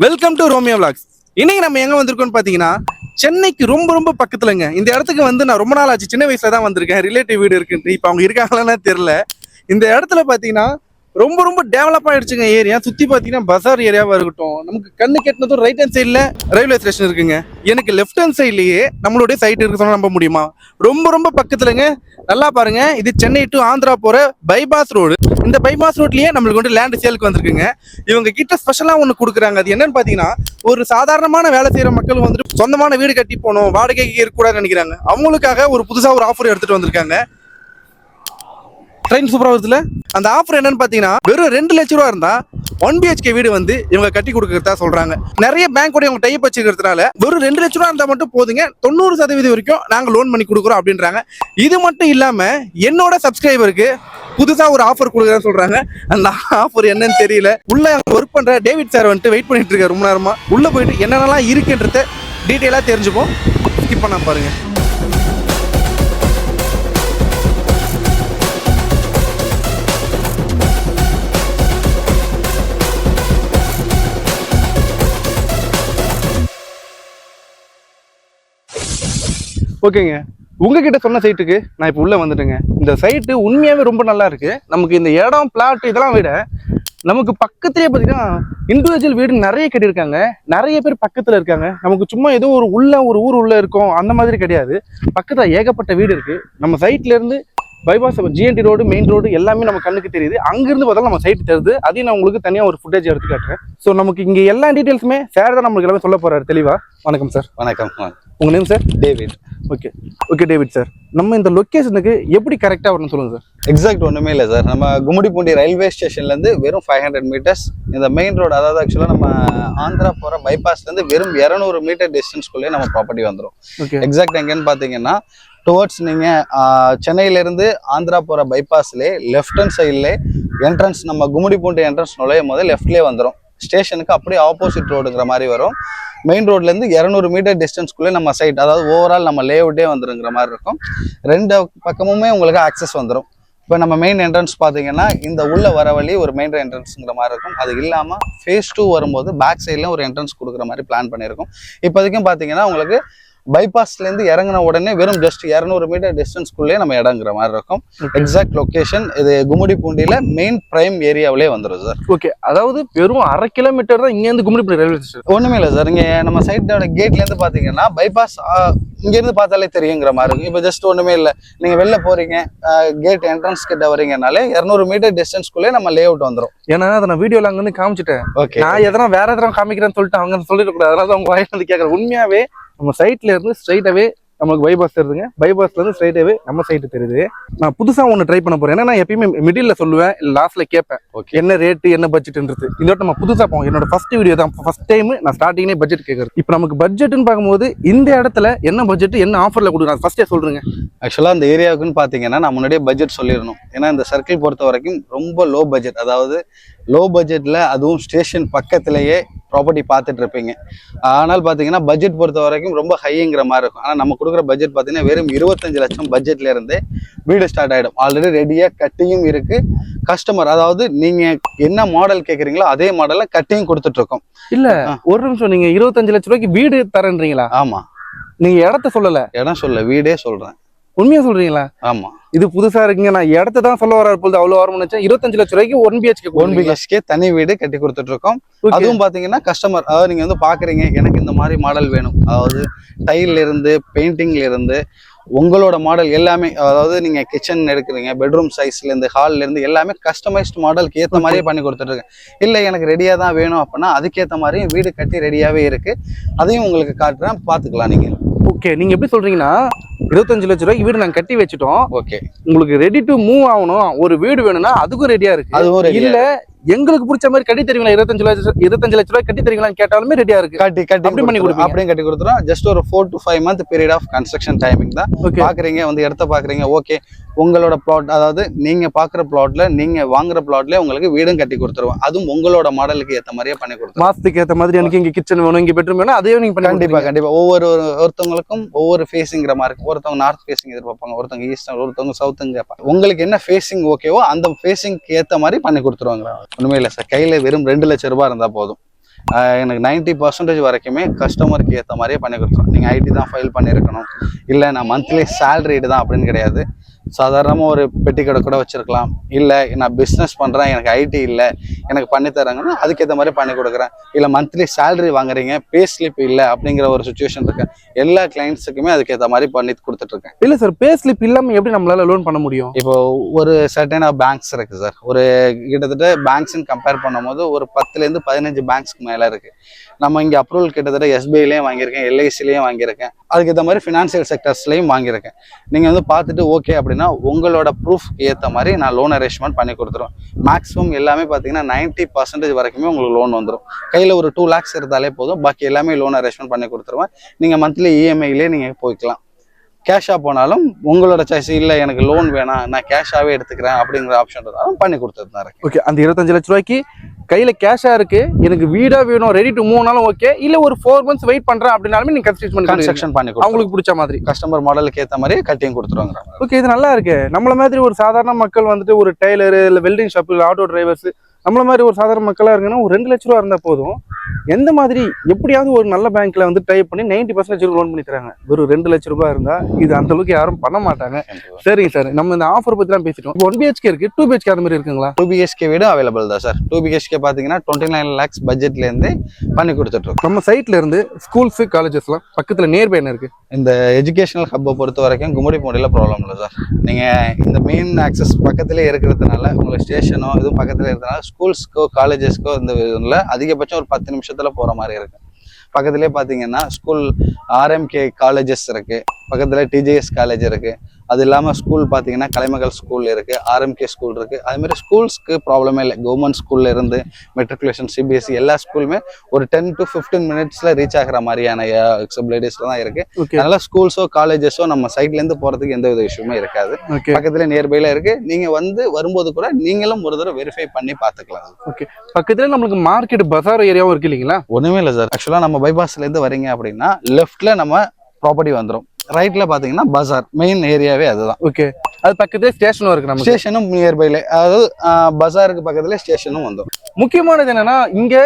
Welcome to Romeo vlogs. இன்னைக்கு நம்ம எங்க வந்திருக்கோம்னு பாத்தீங்கன்னா சென்னைக்கு ரொம்ப ரொம்ப பக்கத்துலங்க. இந்த இடத்துக்கு வந்து நான் ரொம்ப நாள் ஆச்சு, சின்ன வயசுல தான் வந்திருக்கேன். ரிலேட்டிவ் வீடு இருக்குன்ட்டு. இப்போ அவங்க இருக்காங்களான்னு தெரியல. இந்த இடத்துல பாத்தீங்கன்னா ரொம்ப ரொம்ப டெவலப் ஆயிடுச்சுங்க. ஏரியா சுத்தி பாத்தீங்கன்னா பசார் ஏரியாவா இருக்கட்டும், நமக்கு கண்ணு கெட்டினதும் ரைட் ஹேண்ட் சைட்ல ரயில்வே ஸ்டேஷன் இருக்குங்க. எனக்கு லெஃப்ட் ஹேண்ட் சைட்லயே நம்மளுடைய சைட் இருக்கு சொன்னா நம்ப முடியுமா? ரொம்ப ரொம்ப பக்கத்துலங்க. நல்லா பாருங்க, இது சென்னை டு ஆந்திரா போற பைபாஸ் ரோடு. இந்த பைபாஸ் ரோட்லயே நம்மளுக்கு வந்து லேண்ட் சேலுக்கு வந்திருக்குங்க. இவங்க கிட்ட ஸ்பெஷலா ஒண்ணு கொடுக்குறாங்க. அது என்னன்னு பாத்தீங்கன்னா, ஒரு சாதாரணமான வேலை செய்யற மக்கள் வந்துட்டு சொந்தமான வீடு கட்டி போகணும், வாடகைக்கு இருக்கக்கூடாதுன்னு நினைக்கிறாங்க. அவங்களுக்காக ஒரு புதுசா ஒரு ஆஃபர் எடுத்துட்டு வந்திருக்காங்க. ட்ரெயின் சூப்பரா வருதுல. அந்த ஆஃபர் என்னன்னு பாத்தீங்கன்னா, வெறும் 2 லட்சம் ரூபா இருந்தா 1 BHK வீடு வந்து இவங்க கட்டி கொடுக்கறதா சொல்றாங்க. நிறைய பேங்கோட இவங்க டைப் வச்சிருக்கிறதுனால வெறும் 2 லட்சம் ரூபா இருந்தா மட்டும் போதுங்க, 90% வரைக்கும் நாங்க லோன் பண்ணி கொடுக்குறோம் அப்படின்றாங்க. இது மட்டும் இல்லாம என்னோட சப்ஸ்கிரைபருக்கு புதுசா ஒரு ஆஃபர் கொடுக்குறேன்னு சொல்றாங்க. அந்த ஆஃபர் என்னன்னு தெரியல. உள்ள ஒர்க் பண்ற டேவிட் சார் வந்துட்டு வெயிட் பண்ணிட்டு இருக்காரு ரொம்ப நேரமா. உள்ள போயிட்டு என்னென்னலாம் இருக்குன்றத டீட்டெயிலா தெரிஞ்சுப்போம். ஸ்கிப் பண்ணாம பாருங்க. ஓகேங்க, உங்ககிட்ட சொன்ன சைட்டுக்கு நான் இப்போ உள்ள வந்துட்டேங்க. இந்த சைட்டு உண்மையாவே ரொம்ப நல்லா இருக்கு. நமக்கு இந்த இடம் பிளாட் இதெல்லாம் விட நமக்கு பக்கத்துலேயே பார்த்தீங்கன்னா இண்டிவிஜுவல் வீடு நிறைய கட்டியிருக்காங்க. நிறைய பேர் பக்கத்தில் இருக்காங்க. நமக்கு சும்மா ஏதோ ஒரு ஊர் உள்ள இருக்கும் அந்த மாதிரி கிடையாது. பக்கத்தில் ஏகப்பட்ட வீடு இருக்கு. நம்ம சைட்ல இருந்து bypass GNT road, main road எல்லாமே நம்ம கண்ணுக்கு தெரியுது. அங்கிருந்து பார்த்தாலும் நம்ம சைட் தெரியுது. அதையும் நான் உங்களுக்கு தனியாக ஒரு ஃபுட்டேஜ் எடுத்து காட்டுறேன். ஸோ நமக்கு இங்கே எல்லா டீட்டெயில்ஸுமே சார் தான் நம்மளுக்கு எல்லாமே சொல்ல போறாரு தெளிவா. வணக்கம் சார். வணக்கம். உங்க name sir? David. Okay David sir, நம்ம இந்த லொக்கேஷனுக்கு எப்படி கரெக்டாக வரணும்னு சொல்லுங்க சார். எக்ஸாக்ட் ஒன்றுமே இல்லை சார். நம்ம கும்மிடிப்பூண்டி ரயில்வே ஸ்டேஷன்லேருந்து வெறும் 500 மீட்டர்ஸ் இந்த மெயின் ரோடு, அதாவது ஆக்சுவலாக நம்ம ஆந்திரா போகிற பைபாஸ்லேருந்து வெறும் 200 மீட்டர் டிஸ்டன்ஸ்குள்ளேயே நம்ம ப்ராப்பர்ட்டி வந்துடும். எக்ஸாக்ட் எங்கன்னு பார்த்தீங்கன்னா, டுவர்ட்ஸ் நீங்கள் சென்னையிலேருந்து ஆந்திரா போகிற பைபாஸ்லேயே லெஃப்ட் ஹேண்ட் சைட்லேயே என்ட்ரன்ஸ், நம்ம கும்மிடிப்பூண்டி என்ட்ரன்ஸ் நுழையும் போது லெஃப்ட்லேயே வந்துடும். ஸ்டேஷனுக்கு அப்படியே ஆப்போசிட் ரோடுங்கிற மாதிரி வரும். மெயின் ரோட்லேருந்து 200 மீட்டர் டிஸ்டன்ஸ்குள்ளே நம்ம சைட், அதாவது ஓவரால் நம்ம லேஅவுட்டே வந்துருங்கிற மாதிரி இருக்கும். 2 பக்கமுமே உங்களுக்கு ஆக்சஸ் வந்துடும். இப்போ நம்ம மெயின் என்ட்ரன்ஸ் பார்த்தீங்கன்னா, இந்த உள்ள வர வழி ஒரு மெயின் என்ட்ரன்ஸுங்கிற மாதிரி இருக்கும். அது இல்லாமல் ஃபேஸ் 2 வரும்போது பேக் சைட்லையும் ஒரு என்ட்ரன்ஸ் கொடுக்குற மாதிரி பிளான் பண்ணியிருக்கோம். இப்போதைக்கும் பார்த்தீங்கன்னா உங்களுக்கு பைபாஸ்லேருந்து இறங்கின உடனே வெறும் ஜஸ்ட் 200 மீட்டர் டிஸ்டன்ஸ்குள்ளே நம்ம இடங்கிற மாதிரி இருக்கும். எக்ஸாக்ட் லொக்கேஷன் இது கும்மிடிப்பூண்டியில் மெயின் பிரைம் ஏரியாவிலே வந்துடும் சார். ஓகே, அதாவது வெறும் 1/2 கிலோமீட்டர் தான் இங்கேருந்து கும்மிடிப்பூண்டி ரயில்வே ஸ்டேஷன். ஒன்றுமே இல்லை சார். இங்கே நம்ம சைட்டோட கேட்லேருந்து பார்த்தீங்கன்னா பைபாஸ் இங்கேருந்து பார்த்தாலே தெரியுங்கிற மாதிரி இருக்கும். இப்போ ஜஸ்ட் ஒன்றுமே இல்லை, நீங்கள் வெளில போகிறீங்க, கேட் என்ட்ரன்ஸ் கிட்ட வரீங்கனாலே 200 மீட்டர் டிஸ்டன்ஸ்குள்ளே நம்ம லே அவுட் வந்துடும். ஏன்னா அதை நான் வீடியோவில் அங்கேருந்து காமிச்சிட்டேன். ஓகே, நான் எதனா வேற எதனா காமிக்கிறேன்னு சொல்லிட்டு அவங்க சொல்லிடக்கூடாது. அதனால தான் அவங்க வாயில வந்து கேட்குறேன். உண்மையாவே நம்ம சைட்ல இருந்து ஸ்ட்ரைட்டாவே நமக்கு பைபாஸ் தெரியுதுங்க. பைபாஸ்ல இருந்து ஸ்ட்ரைட்டாவே நம்ம சைட்டு தெரியுது. நான் புதுசா ஒன்று ட்ரை பண்ண போறேன். ஏன்னா நான் எப்பயுமே மிடில் சொல்லுவேன், இல்லை லாஸ்ட்ல கேட்பேன் என்ன ரேட்டு என்ன பட்ஜெட்ன்றது. இந்த நம்ம புதுசா போவோம். என்னோட ஃபர்ஸ்ட் வீடியோ தான், ஃபர்ஸ்ட் டைம் நான் ஸ்டார்டிங்லேயே பட்ஜெட் கேட்கறது. இப்போ நமக்கு பட்ஜெட்னு பார்க்கும்போது இந்த இடத்துல என்ன பட்ஜெட் என்ன ஆஃபர்ல கொடுக்குறாங்க ஃபர்ஸ்டே சொல்றேங்க. ஆக்சுவலாக அந்த ஏரியாவுக்குன்னு பார்த்தீங்கன்னா நான் முன்னாடியே பட்ஜெட் சொல்லிடணும். ஏன்னா இந்த சர்க்கிள் பொறுத்த வரைக்கும் ரொம்ப லோ பட்ஜெட், அதாவது லோ பட்ஜெட்டில் அதுவும் ஸ்டேஷன் பக்கத்துலேயே ப்ராப்பர்ட்டி பார்த்துட்டு இருப்பீங்க. ஆனால் பார்த்தீங்கன்னா பட்ஜெட் பொறுத்த வரைக்கும் ரொம்ப ஹைங்கிற மாதிரி இருக்கும். ஆனால் நம்ம கொடுக்குற பட்ஜெட் பார்த்தீங்கன்னா வெறும் 25 லட்சம் பட்ஜெட்ல இருந்தே வீடு ஸ்டார்ட் ஆகிடும். ஆல்ரெடி ரெடியாக கட்டியும் இருக்கு. கஸ்டமர், அதாவது நீங்கள் என்ன மாடல் கேட்குறீங்களோ அதே மாடலில் கட்டியும் கொடுத்துட்ருக்கோம். இல்லை ஒரு நிமிஷம், நீங்கள் 25 லட்ச ரூபாய்க்கு வீடு தரேன்றீங்களா? ஆமாம். நீங்கள் இடத்த சொல்லலை? இடம் சொல்ல, வீடே சொல்கிறேன். உண்மையா சொல்றீங்களா? ஆமா, இது புதுசா இருக்குங்க. நான் இடத்த தான் சொல்ல வர பொழுது அவ்வளவு வரும் நினைச்சேன். 25 லட்சம் ரூபாய்க்கு 1 BHK தனி வீடு கட்டி கொடுத்துட்டு இருக்கோம். அதுவும் பாத்தீங்கன்னா கஸ்டமர், அதாவது நீங்க வந்து பாக்குறீங்க எனக்கு இந்த மாதிரி மாடல் வேணும், அதாவது டைல்ல இருந்து பெயிண்டிங்ல இருந்து உங்களோட மாடல் எல்லாமே, அதாவது நீங்க கிச்சன் எடுக்கிறீங்க, பெட்ரூம் சைஸ்ல இருந்து ஹால்ல இருந்து எல்லாமே கஸ்டமைஸ்ட் மாடலுக்கு ஏற்ற மாதிரியே பண்ணி கொடுத்துட்டு இருக்கேன். இல்லை எனக்கு ரெடியா தான் வேணும் அப்படின்னா அதுக்கேற்ற மாதிரியும் வீடு கட்டி ரெடியாவே இருக்கு. அதையும் உங்களுக்கு காட்டுறேன், பாத்துக்கலாம் நீங்க. ஓகே, நீங்க எப்படி சொல்றீங்கன்னா 25 லட்சம் ரூபாய்க்கு வீடு நாங்க கட்டி வச்சுட்டோம். ஓகே, உங்களுக்கு ரெடி டு மூவ் ஆகணும், ஒரு வீடு வேணும்னா அதுக்கும் ரெடியா இருக்கு. அதுவும் இல்ல எங்களுக்கு பிடிச்ச மாதிரி கட்டி தருவீங்களா, 25 லட்ச ரூபாய் கட்டி தருவீங்களான்னு கேட்டாலுமே ரெடியா இருக்கு. கட்டி பண்ணி கொடுப்போம். அப்படியே கட்டி கொடுத்துறோம். ஜஸ்ட் ஒரு 4 to 5 month period of construction timing தான். பாக்குறீங்க வந்து இடத்த பாக்குறீங்க, ஓகே உங்களோட பிளாட், அதாவது நீங்க பாக்குற பிளாட்ல நீங்க வாங்குற பிளாட்ல உங்களுக்கு வீடும் கட்டி கொடுத்துருவோம். அதுவும் உங்களோட மாடலுக்கு ஏற்ற மாதிரியே பண்ணி கொடுத்துருவோம். மாசத்துக்கு ஏற்ற மாதிரி எனக்கு இங்க கிச்சன் வேணும், இங்க பெட்ரூம் வேணும், அதையும் நீங்க கண்டிப்பா ஒருத்தவங்களுக்கும் ஒவ்வொரு ஃபேஸிங்கிற மாதிரி இருக்கும். ஒருத்தவங்க நார்த் ஃபேஸிங் எதிர்பார்ப்பாங்க, ஒருத்தவங்க ஈஸ்டர்ன், ஒருத்தவங்க சவுத்துங்க கேட்பாங்க. உங்களுக்கு என்ன ஃபேஸிங் ஓகேவோ அந்த ஃபேஸிங்க்கு ஏற்ற மாதிரி பண்ணி கொடுத்துருவாங்க. ஒண்ணுமே இல்லை சார், கையில வெறும் 2 லட்சம் ரூபாய் இருந்தா போதும். எனக்கு 90% வரைக்குமே கஸ்டமருக்கு ஏற்ற மாதிரியே பண்ணி கொடுத்துரும். நீங்கள் ஐடி தான் ஃபைல் பண்ணியிருக்கணும், இல்லை நான் மந்த்லி சேலரிடு தான் அப்படின்னு கிடையாது. சாதாரணமாக ஒரு பெட்டி கடை கூட வச்சுருக்கலாம், இல்லை நான் பிஸ்னஸ் பண்ணுறேன் எனக்கு ஐடி இல்லை எனக்கு பண்ணித்தராங்கன்னா அதுக்கேற்ற மாதிரி பண்ணி கொடுக்குறேன். இல்லை மந்த்லி சேலரி வாங்குறீங்க பே ஸ்லிப் இல்லை அப்படிங்கிற ஒரு சுச்சுவேஷன் இருக்கு, எல்லா கிளைண்ட்ஸுக்குமே அதுக்கேற்ற மாதிரி பண்ணி கொடுத்துட்ருக்கேன். இல்லை சார், பே ஸ்லிப் இல்லாமல் எப்படி நம்மளால லோன் பண்ண முடியும்? இப்போ ஒரு சர்டன் பேங்க்ஸ் இருக்குது சார், ஒரு கிட்டத்தட்ட பேங்க்ஸ்ன்னு கம்பேர் பண்ணும்போது ஒரு 10லேருந்து 15 பேங்க்ஸ்க்கு மேலே இருக்குது. நம்ம இங்கே அப்ரூவல் கிட்டத்தட்ட எஸ்பிஐலேயும் வாங்கியிருக்கேன், எல்ஐசிலையும் வாங்கியிருக்கேன், அதுக்கேற்ற மாதிரி ஃபினான்சியல் செக்டர்ஸ்லையும் வாங்கியிருக்கேன். நீங்கள் வந்து பார்த்துட்டு ஓகே அப்படின்னா உங்களோட ப்ரூஃப் ஏற்ற மாதிரி நான் லோன் அரேஞ்ச்மெண்ட் பண்ணி கொடுத்துருவேன். மேக்ஸிமம் எல்லாமே பார்த்தீங்கன்னா 90% வரைக்குமே உங்களுக்கு லோன் வந்துடும். கையில் ஒரு 2 lakhs இருந்தாலே போதும், பாக்கி எல்லாமே லோன் அரேஞ்ச்மெண்ட் பண்ணி கொடுத்துருவேன். நீங்கள் மந்த்லி இஎம்ஐலேயே நீங்கள் போய்க்கலாம். கேஷாக போனாலும் உங்களோட சாய்ஸ், இல்லை எனக்கு லோன் வேணாம் நான் கேஷாகவே எடுத்துக்கிறேன் அப்படிங்கிற ஆப்ஷன் இருந்தாலும் பண்ணி கொடுத்துட்டு தான் இருக்கு. ஓகே, அந்த 25 லட்ச ரூபாய்க்கு கையில் கேஷாக இருக்கு, எனக்கு வீடா வேணும் ரெடி டு மூவ்னாலும் ஓகே, இல்லை ஒரு 4 months வெயிட் பண்ணுறேன் அப்படின்னாலுமே நீங்கள் கன்ஸ்ட்ரக்ஷன் பண்ணி அவங்களுக்கு பிடிச்ச மாதிரி கஸ்டமர் மாடலுக்கு ஏற்ற மாதிரி கட்டிங் கொடுத்துருவாங்க. ஓகே, இது நல்லா இருக்கு. நம்மள மாதிரி ஒரு சாதாரண மக்கள் வந்துட்டு ஒரு டெய்லரு இல்லை வெல்டிங் ஷாப் இல்லை ஆட்டோ டிரைவர்ஸ் நம்மள மாதிரி ஒரு சாதாரண மக்களாக இருக்குன்னா ஒரு 2 லட்ச ரூபா இருந்தால் போதும். எந்த மாதிரி எப்படியாவது ஒரு நல்ல பேங்க்ல வந்து டைப் பண்ணி 90% லோன் பண்ணி தராங்க. வெறும் 2 லட்ச ரூபாய் இருந்தா இது அந்த அளவுக்கு யாரும் பண்ண மாட்டாங்க. சரிங்க சார், நம்ம இந்த ஆஃபர் பத்தி தான் பேசிட்டோம். 1 BHK இருக்கு, 2 BHK அந்த மாதிரி இருக்குங்களா? 2 BHK வீடு அவைலபிள் தான் சார். 2 BHK பாத்தீங்கன்னா 29 lakhs பட்ஜெட்ல இருந்து பண்ணி கொடுத்துட்டு இருக்கோம். நம்ம சைட்ல இருந்து ஸ்கூல்ஸ் காலேஜஸ்லாம் பக்கத்துல நியர்பை என்ன இருக்கு? இந்த எஜுகேஷனல் ஹப்பை பொறுத்த வரைக்கும் கும்மிடிப்பூண்டியில் ப்ராப்ளம் இல்லை சார். நீங்கள் இந்த மெயின் ஆக்சஸ் பக்கத்திலே இருக்கிறதுனால உங்களுக்கு ஸ்டேஷனோ இதுவும் பக்கத்தில் இருக்கிறதுனால ஸ்கூல்ஸ்க்கோ காலேஜஸ்க்கோ இந்த இதில் அதிகபட்சம் ஒரு 10 நிமிஷத்தில் போகிற மாதிரி இருக்குது. பக்கத்துலேயே பார்த்தீங்கன்னா ஸ்கூல் RMK காலேஜஸ் இருக்குது, பக்கத்தில் TJS காலேஜ் இருக்குது. அது இல்லாமல் ஸ்கூல் பார்த்தீங்கன்னா கலைமகள் ஸ்கூல் இருக்குது, RMK ஸ்கூல் இருக்குது. அதுமாதிரி ஸ்கூல்ஸ்க்கு ப்ராப்ளமே இல்லை. கவர்மெண்ட் ஸ்கூல்ல இருந்து மெட்ரிகுலேஷன் CBSE எல்லா ஸ்கூலுமே ஒரு 10 to 15 minutes ரீச் ஆகிற மாதிரியான எக்ஸபிலிட்டிஸ்ல தான் இருக்குது. அதனால ஸ்கூல்ஸோ காலேஜஸோ நம்ம சைட்லேருந்து போகிறதுக்கு எந்த வித விஷயமே இருக்காது. பக்கத்துல நியர்பைல இருக்குது. நீங்கள் வரும்போது கூட நீங்களும் ஒரு தடவை வெரிஃபை பண்ணி பார்த்துக்கலாம். ஓகே, பக்கத்துல நம்மளுக்கு மார்க்கெட் பஜார் ஏரியாவும் இருக்கு இல்லைங்களா? ஒன்றுமே இல்லை சார். ஆக்சுவலாக நம்ம பைபாஸ்லேருந்து வரீங்க அப்படின்னா லெஃப்ட்ல நம்ம ப்ராப்பர்ட்டி வந்துடும், ரைட்ல பாத்தீங்கன்னா பஜார் மெயின் ஏரியாவே அதுதான். ஓகே, அது பக்கத்துல ஸ்டேஷனும் இருக்கு, நம்ம ஸ்டேஷனும் நியர்பைல, அதாவது பஜாருக்கு பக்கத்துல ஸ்டேஷனும் வந்துடும். முக்கியமானது என்னன்னா இங்க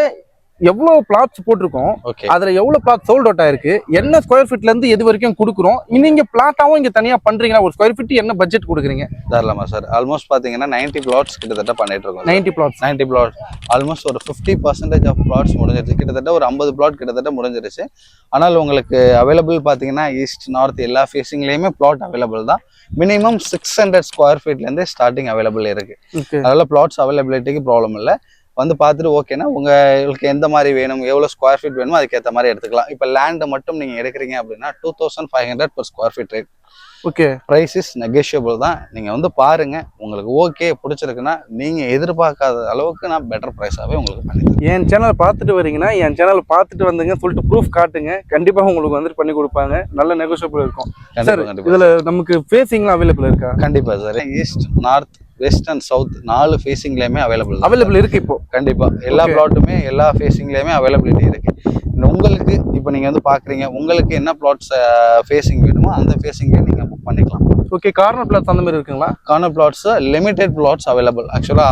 எவ்வளவு பிளாட்ஸ் போட்டிருக்கோம், அதுல எவ்வளவு பிளாட் சோல்ட் அவுட் ஆயிருக்கு, என்ன ஸ்கொயர் ஃபீட்ல இருந்து எது வரைக்கும் கொடுக்குறோம், நீங்க பிளாட்டாவும் இங்க தனியா பண்றீங்களா? ஒரு ஸ்கொயர் ஃபீட் என்ன பட்ஜெட் கொடுக்குறீங்க? தாராளமா சார். ஆல்மோஸ்ட் பாத்தீங்கன்னா 90 plots கிட்டத்தட்ட பண்ணிட்டு இருக்கோம். 90 plots ஆல்மோஸ்ட் ஒரு 50% ஆஃப் plots முடிஞ்சிருச்சு. கிட்டத்தட்ட ஒரு 50 plot கிட்டத்தட்ட முடிஞ்சிருச்சு. ஆனால் உங்களுக்கு அவைலபிள் பாத்தீங்கன்னா ஈஸ்ட் நார்த் எல்லா ஃபேஸிங்லயுமே பிளாட் அவைலபிள் தான். மினிமம் 600 ஸ்கொயர் ஃபீட்ல இருந்து ஸ்டார்டிங் அவைலபிள் இருக்கு. அதனால பிளாட்ஸ் அவைலபிலிட்டிக்கு ப்ராப்ளம் இல்லை. வந்து பார்த்துட்டு ஓகேனா உங்களுக்கு எந்த மாதிரி வேணும், எவ்வளோ ஸ்கொயர் ஃபீட் வேணுமோ அதுக்கேற்ற மாதிரி எடுத்துக்கலாம். இப்போ லேண்டை மட்டும் நீங்கள் எடுக்கிறீங்க அப்படின்னா 2500 per square feet rate. Okay, price is negotiable தான். நீங்கள் வந்து பாருங்க, உங்களுக்கு ஓகே பிடிச்சிருக்குன்னா நீங்கள் எதிர்பார்க்காத அளவுக்கு நான் பெட்டர் ப்ரைஸாகவே உங்களுக்கு பண்ணிடுறேன். என் சேனலை பார்த்துட்டு வரீங்கன்னா என் சேனலை பார்த்துட்டு வந்துங்க சொல்லிட்டு ப்ரூஃப் காட்டுங்க, கண்டிப்பாக உங்களுக்கு வந்துட்டு பண்ணி கொடுப்பாங்க. நல்ல நெகோஷியபிள் இருக்கும். சார், இதில் நமக்கு ஃபேஸிங்லாம் அவைலபிள் இருக்கா? கண்டிப்பாக sir. East north west and south 4 ஃபேஸிங்லேயுமே அவைலபிள் இருக்கு. இப்போ கண்டிப்பா எல்லா பிளாட்டுமே எல்லா ஃபேஸிங்லேயுமே அவைலபிலிட்டி இருக்கு. உங்களுக்கு இப்போ நீங்க வந்து பாக்குறீங்க, உங்களுக்கு என்ன பிளாட்ஸ் ஃபேஸிங் வேணுமோ அந்த ஃபேஸிங்லேயே நீங்க புக் பண்ணிக்கலாம். ஓகே, கார்னர் பிளாட்ஸ் அந்த மாதிரி இருக்குங்களா? Corner flats limited flats available. ஆக்சுவலா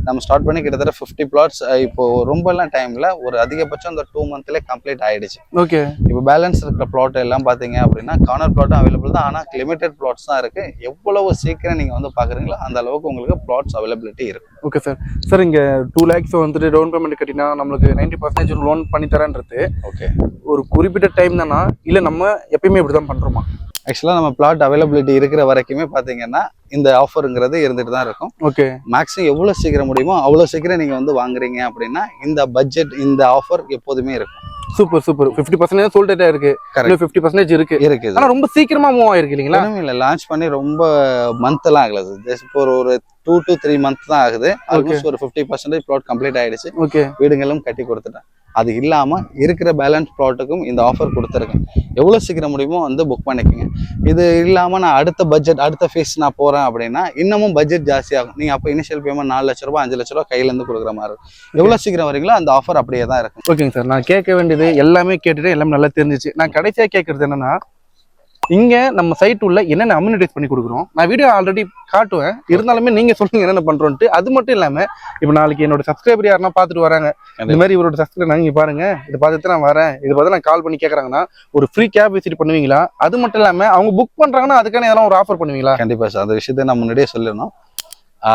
நம்ம ஸ்டார்ட் பண்ணி கிட்டத்தட்ட 50 plots இப்போ ரொம்ப எல்லாம் டைம்ல ஒரு அதிகபட்சம் இந்த 2 month்ல கம்ப்ளீட் ஆயிடுச்சு. ஓகே, இப்போ பேலன்ஸ் இருக்கிற பிளாட் எல்லாம் பாத்தீங்க அப்படின்னா கார்னர் பிளாட்டும் அவைலபிள் தான். ஆனா லிமிடெட் பிளாட்ஸ் தான் இருக்கு. எவ்வளவு சீக்கிரம் நீங்க வந்து பாக்குறீங்களோ அந்த அளவுக்கு உங்களுக்கு பிளாட்ஸ் அவைலபிலிட்டி இருக்கு. Okay sir. சார், இங்க 2 lakhs வந்துட்டு டவுன் பேமெண்ட் கட்டினா நம்மளுக்கு 90% லோன் பண்ணி தரேன்றது ஓகே ஒரு குறிப்பிட்ட டைம் தானா, இல்ல நம்ம எப்பயுமே இப்படிதான் பண்றோமா? ஆக்சுவலாக நம்ம பிளாட் அவைலபிலிட்டி இருக்கிற வரைக்குமே பார்த்தீங்கன்னா இந்த ஆஃபருங்கிறது இருந்துட்டு தான் இருக்கும். ஓகே, மேக்ஸிமம் எவ்வளோ சீக்கிரம் முடியுமோ அவ்வளோ சீக்கிரம் நீங்கள் வந்து வாங்குறீங்க அப்படின்னா இந்த பட்ஜெட் இந்த ஆஃபர் எப்போதுமே இருக்கும். Super super. 50% சொல்லிட்டே இருக்கு, 50% இருக்கு. ஆனா ரொம்ப சீக்கிரமா மூவ் ஆயிருக்கு இல்லைங்களா? இல்லை, லான்ச் பண்ணி ரொம்ப மந்த் எல்லாம் ஆகல. ஜஸ்ட் இப்போ ஒரு 2 to 3 months தான் ஆகுது. ஆல்மோஸ்ட் ஒரு 50% பிளாட் கம்ப்ளீட் ஆயிடுச்சு. ஓகே, வீடுகளும் கட்டி கொடுத்துட்டேன். அது இல்லாம இருக்கிற பேலன்ஸ் பிளாட்டுக்கும் இந்த ஆஃபர் கொடுத்துருக்கேன். எவ்வளவு சீக்கிரம் முடியுமோ வந்து புக் பண்ணிக்கோங்க. இது இல்லாம நான் அடுத்த ஃபேஸ் நான் போறேன் அப்படின்னா இன்னமும் பட்ஜெட் ஜாஸ்தி ஆகும். நீங்க அப்போ இனிஷியல் பேமெண்ட் 4 லட்ச ரூபாய் 5 லட்ச ரூபாய் கையில இருந்து கொடுக்குற மாதிரி இருக்கும். எவ்வளவு சீக்கிரம் வரீங்களோ அந்த ஆஃபர் அப்படியே தான் இருக்கும். ஓகேங்க சார், நான் கேட்க வேண்டியது எல்லாமே கேட்டுட்டு எல்லாமே நல்லா தெரிஞ்சிச்சு. நான் கடைசியா கேட்கறது என்னன்னா, இங்க நம்ம சைட் உள்ள என்னென்ன அம்யூனிடைஸ் பண்ணி கொடுக்குறோம், நான் வீடியோ ஆல்ரெடி காட்டுவேன், இருந்தாலுமே நீங்க சொல்லுங்க என்னென்ன பண்றோம்ட்டு. அது மட்டும் இல்லாம இப்ப நாளைக்கு என்னோட சப்ஸ்கிரைபர் யாருன்னா பாத்துட்டு வராங்க, இந்த மாதிரி இவரோட சப்ஸ்கிரைபர் நீங்க பாருங்க, இதை பார்த்துட்டு நான் வரேன், இதை பார்த்து நான் கால் பண்ணி கேட்கறாங்கன்னா ஒரு ஃப்ரீ கேப் விசிட் பண்ணுவீங்களா? அது மட்டும் இல்லாம அவங்க புக் பண்றாங்கன்னா அதுக்கான ஏதாவது ஒரு ஆஃபர் பண்ணுவீங்களா? கண்டிப்பா சார், அந்த விஷயத்த நான் முன்னாடியே சொல்லணும்.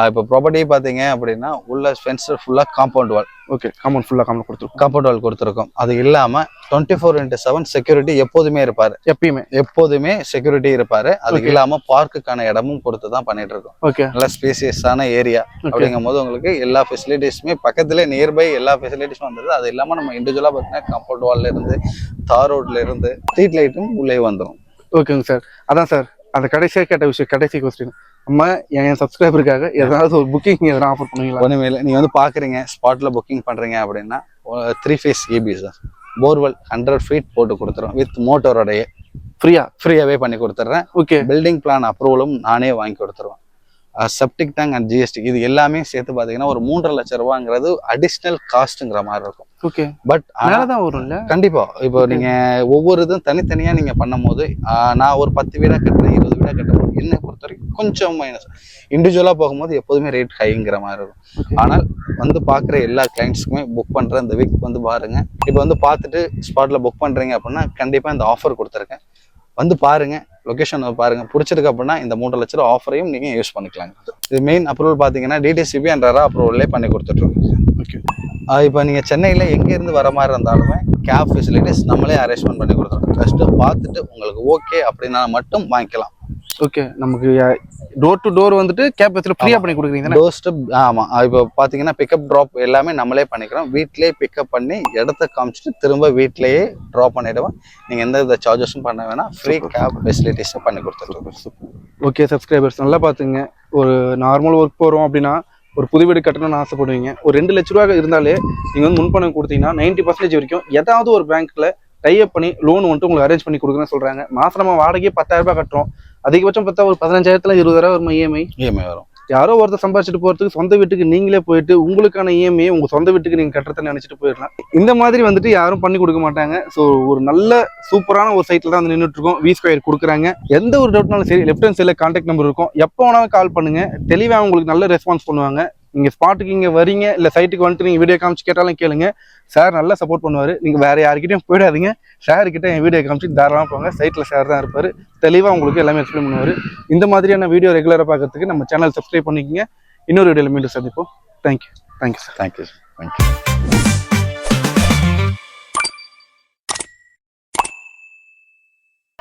இப்போ ப்ராப்பர்ட்டி பார்த்தீங்க அப்படின்னா உள்ள ஃபென்ஸ் ஃபுல்லாக காம்பவுண்ட் வால். ஓகே, காம்பவுண்ட் ஃபுல்லாக கொடுத்துருக்கோம். காம்பவுண்ட் வால் கொடுத்துருக்கோம். அது இல்லாமல் 24/7 செக்யூரிட்டி எப்போதுமே இருப்பார். எப்போதுமே செக்யூரிட்டி இருப்பார். அது இல்லாமல் பார்க்குக்கான இடமும் கொடுத்து தான் பண்ணிட்டு இருக்கோம். ஓகே, நல்ல ஸ்பேசியஸான ஏரியா அப்படிங்கும் போது உங்களுக்கு எல்லா ஃபெசிலிட்டிஸுமே பக்கத்துல நியர்பை எல்லா ஃபெசிலிட்டிஸும் வந்துடுது. அது இல்லாமல் நம்ம இண்டிவிஜுவலாக பார்த்தீங்கன்னா காம்பவுண்ட் வால்ல இருந்து தார் ரோட்ல இருந்து ஸ்ட்ரீட் லைட்டும் உள்ளே வந்துடும். ஓகேங்க சார். அதான் சார் அந்த கடைசியாக கேட்ட விஷயம், கடைசி கொஸ்டின், நம்ம என் சப்ஸ்கிரைபருக்காக ஏதாவது ஒரு புக்கிங் எதனா ஆஃபர் பண்ணுவீங்களா? ஒன்றுமே இல்லை, நீங்கள் வந்து பார்க்குறீங்க ஸ்பாட்டில் புக்கிங் பண்ணுறீங்க அப்படின்னா 3 phase EB sir, borewell 100 feet போட்டு கொடுத்துருவோம் வித் மோட்டரோடைய ஃப்ரீயாகவே பண்ணி கொடுத்துட்றேன். ஓகே, பில்டிங் பிளான் அப்ரூவலும் நானே வாங்கி கொடுத்துருவேன். செப்டிக் டேங்க் அண்ட் ஜிஎஸ்டி இது எல்லாமே சேர்த்து பார்த்தீங்கன்னா ஒரு 3.5 லட்சம் ரூபாங்கிறது அடிஷ்னல் காஸ்ட்டுங்கிற மாதிரி இருக்கும். ஓகே, பட் தான் வரும் இல்லை? கண்டிப்பா. இப்போ நீங்க ஒவ்வொரு இதுவும் தனித்தனியா நீங்க பண்ணும் போது நான் ஒரு 10 வீடா கட்டுறேன், 20 வீடா கட்டும்போது என்னை பொறுத்த வரைக்கும் கொஞ்சம் மைனஸ். இண்டிவிஜுவலா போகும்போது எப்போதுமே ரேட் ஹைங்கிற மாதிரி இருக்கும். ஆனால் வந்து பாக்குற எல்லா கிளைண்ட்ஸ்க்குமே புக் பண்ற இந்த வீக் வந்து பாருங்க, இப்போ வந்து பார்த்துட்டு ஸ்பாட்ல புக் பண்றீங்க அப்படின்னா கண்டிப்பா இந்த ஆஃபர் கொடுத்துருக்கேன். வந்து பாருங்க, லொகேஷன் பாருங்க, பிடிச்சிருக்கு அப்படின்னா இந்த 3 லட்ச ரூபா ஆஃபரையும் நீங்க யூஸ் பண்ணிக்கலாங்க. இது மெயின் அப்ரூவல் பாத்தீங்கன்னா டிடிசிபி அண்ட் ரெரா அப்ரூவல்லே பண்ணி கொடுத்துட்ருக்கோம். ஓகே, இப்போ நீங்கள் சென்னையில் எங்கேருந்து வர மாதிரி இருந்தாலுமே கேப் ஃபெசிலிட்டிஸ் நம்மளே அரேஞ்ச்மெண்ட் பண்ணி கொடுத்துருவோம். ஃபஸ்ட்டு பார்த்துட்டு உங்களுக்கு ஓகே அப்படின்னா மட்டும் வாங்கிக்கலாம். ஓகே, நமக்கு டோர் டு டோர் வந்துட்டு கேப் ஃபெசிலிட்டி ஃப்ரீயாக பண்ணி கொடுக்குறீங்க? டோர் ஸ்டெப், ஆமாம். இப்போ பார்த்தீங்கன்னா பிக்கப் ட்ராப் எல்லாமே நம்மளே பண்ணிக்கிறோம். வீட்டிலேயே பிக்கப் பண்ணி இடத்த காமிச்சிட்டு திரும்ப வீட்டிலேயே ட்ராப் பண்ணிவிடுவோம். நீங்கள் எந்த வித சார்ஜஸும் பண்ண வேணாம், ஃப்ரீ கேப் ஃபெசிலிட்டிஸை பண்ணி கொடுத்துருக்கோம். ஓகே சப்ஸ்கிரைபர்ஸ், நல்லா பார்த்துங்க. ஒரு நார்மல் ஒர்க் போகிறோம் அப்படின்னா ஒரு புது வீடு கட்டணும்னு ஆசைப்படுவீங்க, ஒரு 2 லட்ச ரூபா இருந்தாலே நீங்கள் வந்து முன்பணம் கொடுத்தீங்கன்னா 90% வரைக்கும் ஏதாவது ஒரு பேங்க்ல டைப் பண்ணி லோன் வந்துட்டு உங்களுக்கு அரேஞ்ச் பண்ணி கொடுக்குறேன்னு சொல்றாங்க. மாசம் நம்ம வாடகையே 10,000 ரூபாய் கட்டுறோம், அதிகபட்சம் பார்த்தா ஒரு 15,000த்துல 20,000 வருமா இஎம்ஐ வரும். யாரோ ஒருத்தர் சம்பாதிச்சுட்டு போறதுக்கு சொந்த வீட்டுக்கு நீங்களே போயிட்டு உங்களுக்கான இஎம்ஐ உங்க சொந்த வீட்டுக்கு நீங்க கட்டுறதை நினைச்சிட்டு போயிடலாம். இந்த மாதிரி வந்துட்டு யாரும் பண்ணி கொடுக்க மாட்டாங்க. ஸோ ஒரு நல்ல சூப்பரான ஒரு சைட்ல தான் வந்து நின்றுட்டு இருக்கோம். V2 கொடுக்குறாங்க. எந்த ஒரு டவுட்னாலும் சரி, லெஃப்ட் ஹேண்ட் சைட்ல கான்டாக்ட் நம்பர் இருக்கும், எப்போ வேணாலும் கால் பண்ணுங்க. தெளிவாக உங்களுக்கு நல்ல ரெஸ்பான்ஸ் பண்ணுவாங்க. நீங்க ஸ்பாட்டுக்கு இங்க வரீங்க இல்ல சைட்டுக்கு வந்துட்டு நீங்க வீடியோ காமிச்சு கேட்டாலும் கேளுங்க, சார் நல்லா சப்போர்ட் பண்ணுவாரு. நீங்க வேற யாருக்கிட்டையும் போயிடாதீங்க, ஷேர் கிட்ட என் வீடியோ காமிச்சு தாராளமா போங்க. சைட்ல ஷேர் தான் இருப்பாரு, தெளிவா உங்களுக்கு எல்லாமே எக்ஸ்பிளைன் பண்ணுவாரு. இந்த மாதிரியான வீடியோ ரெகுலரா பார்க்கறதுக்கு நம்ம சேனல் சப்ஸ்கிரைப் பண்ணிக்கங்க. இன்னொரு வீடியோல மீண்டும் சந்திப்போம். Thank you sir. தேங்க்யூ.